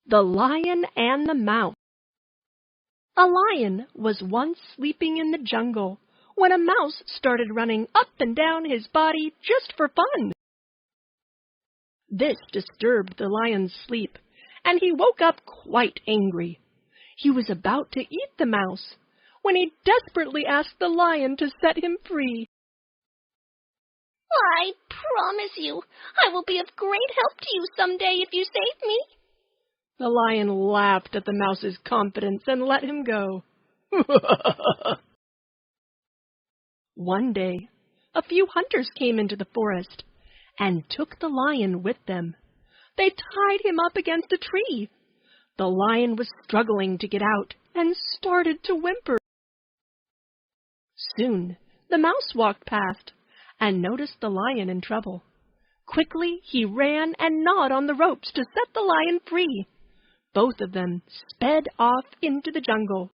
The Lion and the Mouse. A lion was once sleeping in the jungle when a mouse started running up and down his body just for fun. This disturbed the lion's sleep, and he woke up quite angry. He was about to eat the mouse when he desperately asked the lion to set him free. I promise you, I will be of great help to you someday if you save me. The lion laughed at the mouse's confidence and let him go. One day, a few hunters came into the forest and took the lion with them. They tied him up against a tree. The lion was struggling to get out and started to whimper. Soon, the mouse walked past and noticed the lion in trouble. Quickly, he ran and gnawed on the ropes to set the lion free. Both of them sped off into the jungle.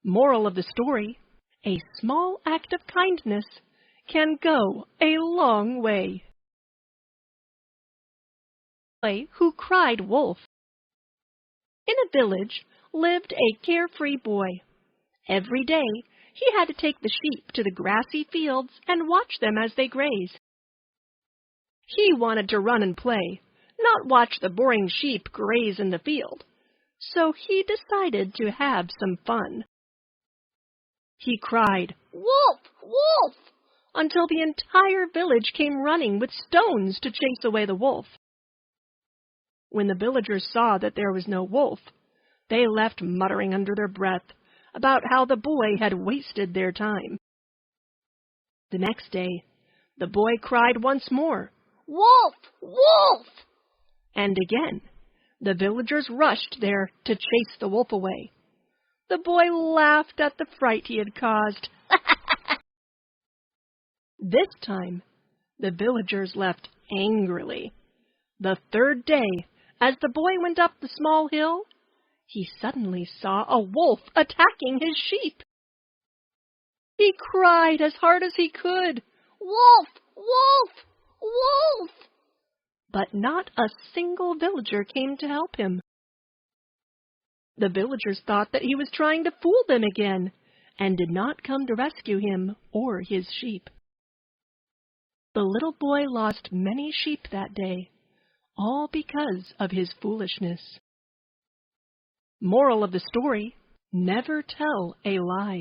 Moral of the story: a small act of kindness can go a long way. Boy Who Cried Wolf. In a village lived a carefree boy. Every day he had to take the sheep to the grassy fields and watch them as they graze. He wanted to run and play, not watch the boring sheep graze in the field. So he decided to have some fun. He cried, "Wolf! Wolf!" until the entire village came running with stones to chase away the wolf. When the villagers saw that there was no wolf, they left muttering under their breath about how the boy had wasted their time. The next day, the boy cried once more, "Wolf! Wolf!" And again, the villagers rushed there to chase the wolf away. The boy laughed at the fright he had caused. This time, the villagers left angrily. The third day, as the boy went up the small hill, he suddenly saw a wolf attacking his sheep. He cried as hard as he could, "Wolf! Wolf! Wolf!" But not a single villager came to help him. The villagers thought that he was trying to fool them again, and did not come to rescue him or his sheep. The little boy lost many sheep that day, all because of his foolishness. Moral of the story: never tell a lie.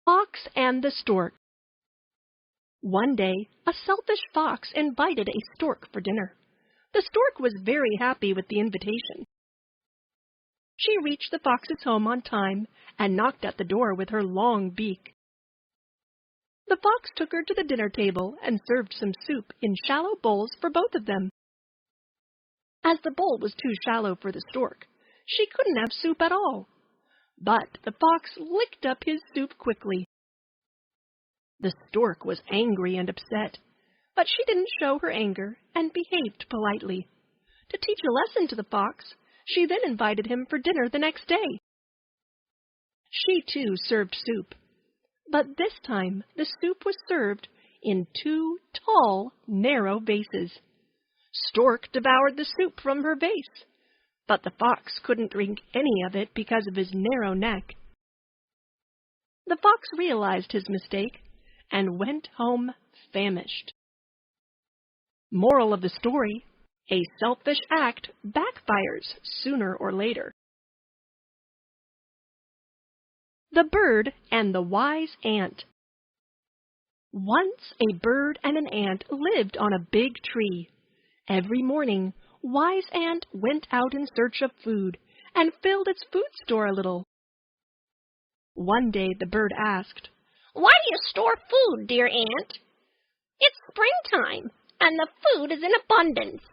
Fox and the Stork. One day, a selfish fox invited a stork for dinner. The stork was very happy with the invitation. She reached the fox's home on time and knocked at the door with her long beak. The fox took her to the dinner table and served some soup in shallow bowls for both of them. As the bowl was too shallow for the stork, she couldn't have soup at all. But the fox licked up his soup quickly. The stork was angry and upset, but she didn't show her anger and behaved politely. To teach a lesson to the fox, she then invited him for dinner the next day. She too served soup, but this time the soup was served in 2 tall, narrow vases. Stork devoured the soup from her vase, but the fox couldn't drink any of it because of his narrow neck. The fox realized his mistake and went home famished. Moral of the story: a selfish act backfires sooner or later. The Bird and the Wise Ant. Once a bird and an ant lived on a big tree. Every morning, Wise Ant went out in search of food and filled its food store a little. One day the bird asked, "Why do you store food, dear ant? It's springtime, and the food is in abundance.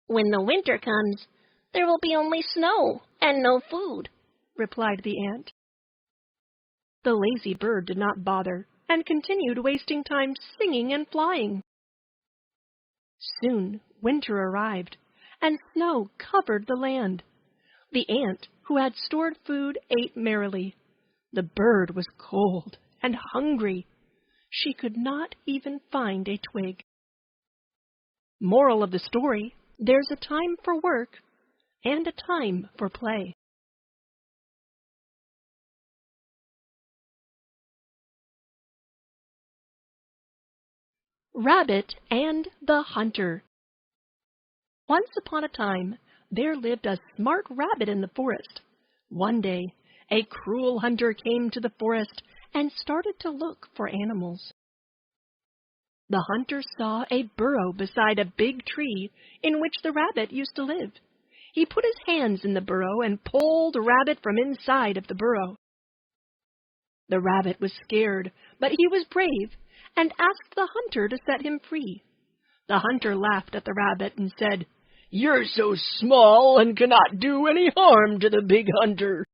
When the winter comes, there will be only snow and no food," replied the ant. The lazy bird did not bother and continued wasting time singing and flying. Soon winter arrived, and snow covered the land. The ant, who had stored food, ate merrily. The bird was cold and hungry. She could not even find a twig. Moral of the story, there's a time for work and a time for play. Rabbit and the Hunter. Once upon a time, there lived a smart rabbit in the forest. One day, a cruel hunter came to the forest and started to look for animals. The hunter saw a burrow beside a big tree in which the rabbit used to live. He put his hands in the burrow and pulled the rabbit from inside of the burrow. The rabbit was scared, but he was brave and asked the hunter to set him free. The hunter laughed at the rabbit and said, "You're so small and cannot do any harm to the big hunter."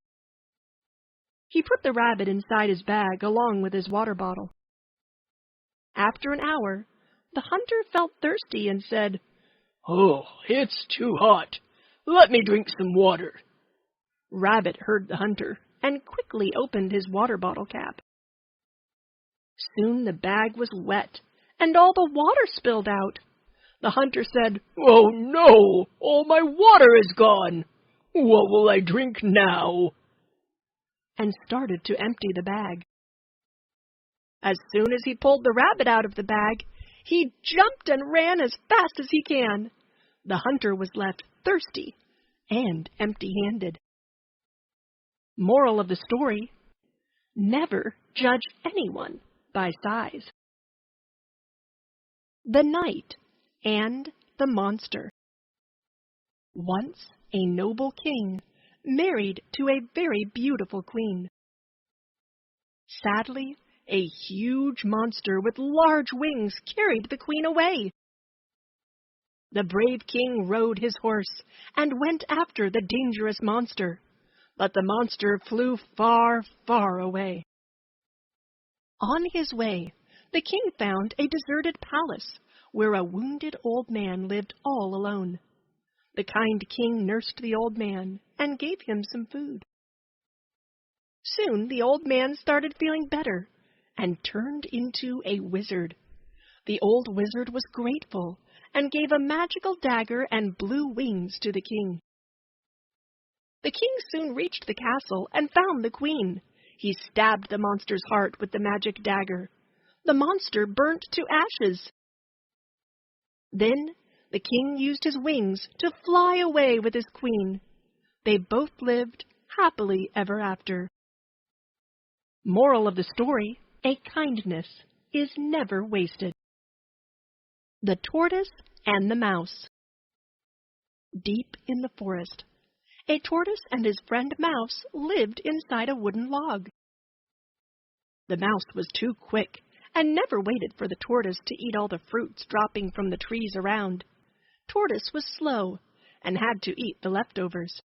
He put the rabbit inside his bag along with his water bottle. After an hour, the hunter felt thirsty and said, "Oh, it's too hot. Let me drink some water." Rabbit heard the hunter and quickly opened his water bottle cap. Soon the bag was wet and all the water spilled out. The hunter said, "Oh no, all my water is gone. What will I drink now?" and started to empty the bag. As soon as he pulled the rabbit out of the bag, he jumped and ran as fast as he can. The hunter was left thirsty and empty-handed. Moral of the story, never judge anyone by size. The Knight and the Monster. Once a noble king married to a very beautiful queen. Sadly, a huge monster with large wings carried the queen away. The brave king rode his horse and went after the dangerous monster, but the monster flew far, far away. On his way, the king found a deserted palace where a wounded old man lived all alone. The kind king nursed the old man and gave him some food. Soon the old man started feeling better and turned into a wizard. The old wizard was grateful and gave a magical dagger and blue wings to the king. The king soon reached the castle and found the queen. He stabbed the monster's heart with the magic dagger. The monster burnt to ashes. Then the king used his wings to fly away with his queen. They both lived happily ever after. Moral of the story, a kindness is never wasted. The Tortoise and the Mouse. Deep in the forest, a tortoise and his friend Mouse lived inside a wooden log. The mouse was too quick and never waited for the tortoise to eat all the fruits dropping from the trees around. Tortoise was slow and had to eat the leftovers.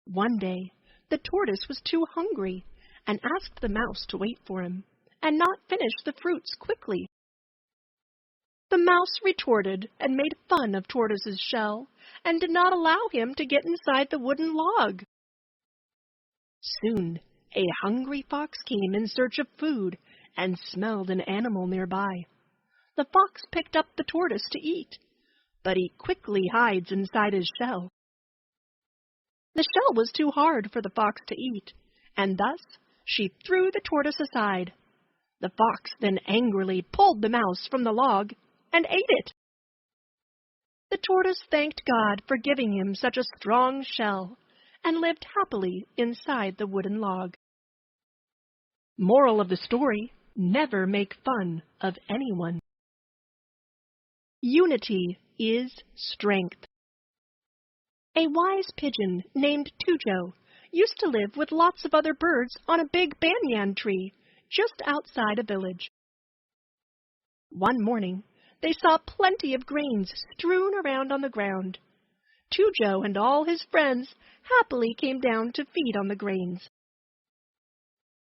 One day, the tortoise was too hungry and asked the mouse to wait for him and not finish the fruits quickly. The mouse retorted and made fun of Tortoise's shell and did not allow him to get inside the wooden log. Soon, a hungry fox came in search of food and smelled an animal nearby. The fox picked up the tortoise to eat, but he quickly hides inside his shell. The shell was too hard for the fox to eat, and thus she threw the tortoise aside. The fox then angrily pulled the mouse from the log and ate it. The tortoise thanked God for giving him such a strong shell and lived happily inside the wooden log. Moral of the story, never make fun of anyone. Unity is strength. A wise pigeon named Tujo used to live with lots of other birds on a big banyan tree just outside a village. One morning, they saw plenty of grains strewn around on the ground. Tujo and all his friends happily came down to feed on the grains.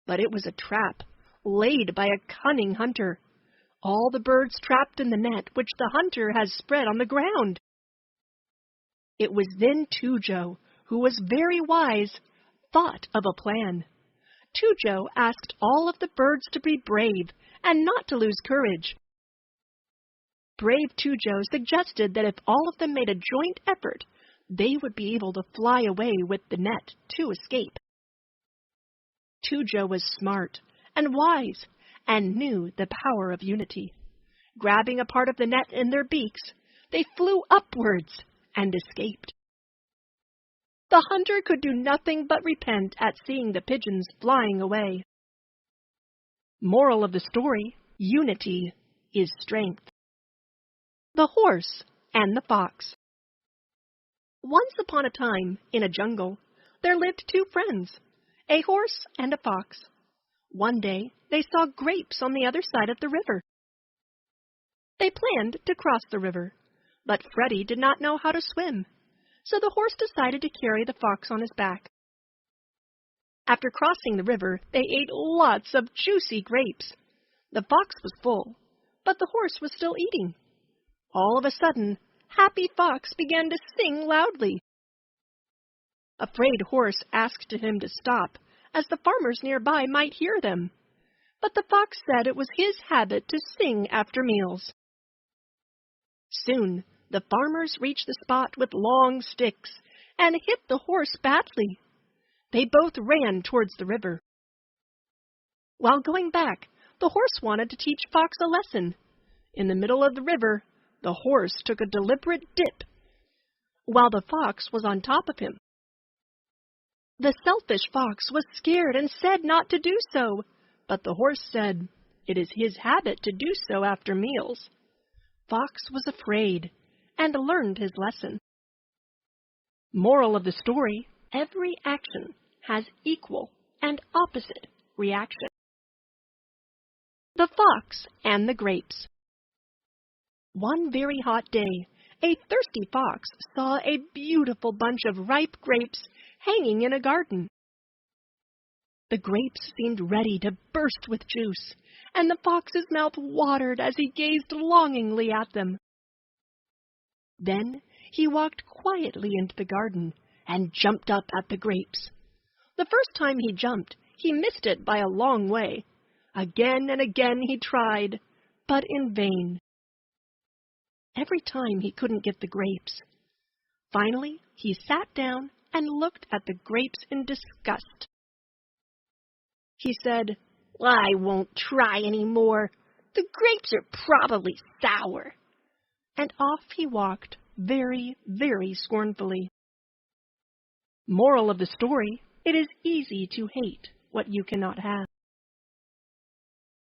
But it was a trap laid by a cunning hunter. All the birds trapped in the net which the hunter has spread on the ground. It was then Tujo, who was very wise, thought of a plan. Tujo asked all of the birds to be brave and not to lose courage. Brave Tujo suggested that if all of them made a joint effort, they would be able to fly away with the net to escape. Tujo was smart and wise and knew the power of unity. Grabbing a part of the net in their beaks, they flew upwards and escaped. The hunter could do nothing but repent at seeing the pigeons flying away. Moral of the story: unity is strength. The Horse and the Fox. Once upon a time, in a jungle, there lived two friends, a horse and a fox. One day, they saw grapes on the other side of the river. They planned to cross the river, but Freddie did not know how to swim, so the horse decided to carry the fox on his back. After crossing the river, they ate lots of juicy grapes. The fox was full, but the horse was still eating. All of a sudden, Happy Fox began to sing loudly. Afraid Horse asked him to stop, as the farmers nearby might hear them. But the fox said it was his habit to sing after meals. Soon, the farmers reached the spot with long sticks and hit the horse badly. They both ran towards the river. While going back, the horse wanted to teach Fox a lesson. In the middle of the river, the horse took a deliberate dip, while the fox was on top of him. The selfish fox was scared and said not to do so, but the horse said it is his habit to do so after meals. Fox was afraid and learned his lesson. Moral of the story: every action has equal and opposite reaction. The Fox and the Grapes. One very hot day, a thirsty fox saw a beautiful bunch of ripe grapes hanging in a garden. The grapes seemed ready to burst with juice, and the fox's mouth watered as he gazed longingly at them. Then he walked quietly into the garden and jumped up at the grapes. The first time he jumped, he missed it by a long way. Again and again he tried, but in vain. Every time he couldn't get the grapes. Finally, he sat down and looked at the grapes in disgust. He said, "I won't try any more. The grapes are probably sour." And off he walked, very, very scornfully. Moral of the story: it is easy to hate what you cannot have.